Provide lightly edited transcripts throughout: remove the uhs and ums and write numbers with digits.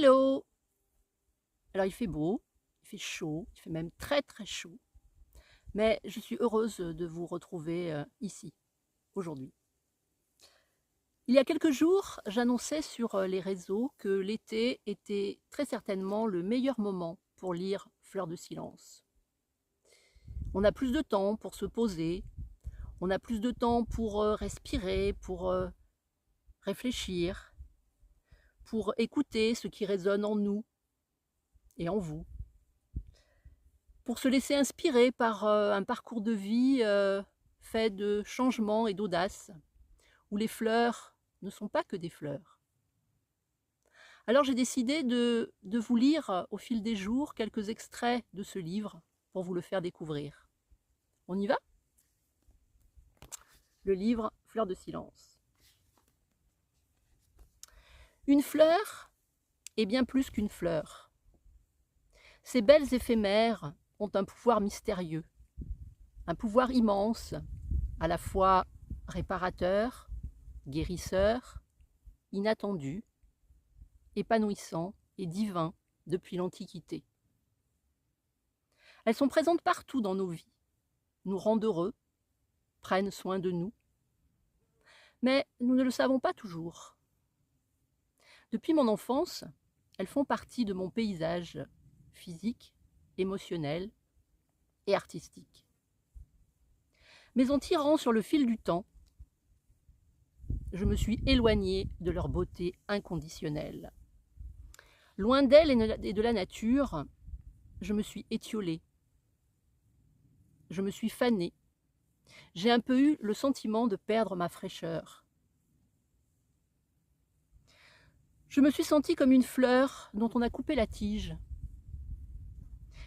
Hello! Alors il fait beau, il fait chaud, il fait même très très chaud, mais je suis heureuse de vous retrouver ici, aujourd'hui. Il y a quelques jours, j'annonçais sur les réseaux que l'été était très certainement le meilleur moment pour lire Fleur de silence. On a plus de temps pour se poser, on a plus de temps pour respirer, pour réfléchir, pour écouter ce qui résonne en nous et en vous, pour se laisser inspirer par un parcours de vie fait de changements et d'audace, où les fleurs ne sont pas que des fleurs. Alors j'ai décidé de vous lire au fil des jours quelques extraits de ce livre pour vous le faire découvrir. On y va? Le livre Fleur de silence. Une fleur est bien plus qu'une fleur. Ces belles éphémères ont un pouvoir mystérieux, un pouvoir immense, à la fois réparateur, guérisseur, inattendu, épanouissant et divin depuis l'Antiquité. Elles sont présentes partout dans nos vies, nous rendent heureux, prennent soin de nous, mais nous ne le savons pas toujours. Depuis mon enfance, elles font partie de mon paysage physique, émotionnel et artistique. Mais en tirant sur le fil du temps, je me suis éloignée de leur beauté inconditionnelle. Loin d'elles et de la nature, je me suis étiolée. Je me suis fanée. J'ai un peu eu le sentiment de perdre ma fraîcheur. Je me suis sentie comme une fleur dont on a coupé la tige.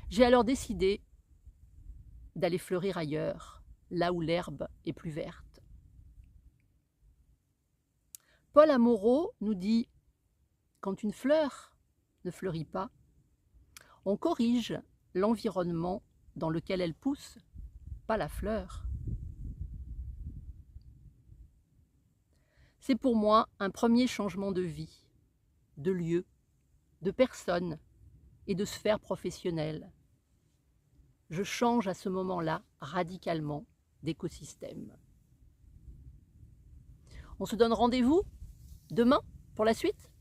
J'ai alors décidé d'aller fleurir ailleurs, là où l'herbe est plus verte. Paul Amoraux nous dit « Quand une fleur ne fleurit pas, on corrige l'environnement dans lequel elle pousse, pas la fleur. » C'est pour moi un premier changement de vie, de lieu, de personne et de sphère professionnelle. Je change à ce moment-là radicalement d'écosystème. On se donne rendez-vous demain pour la suite ?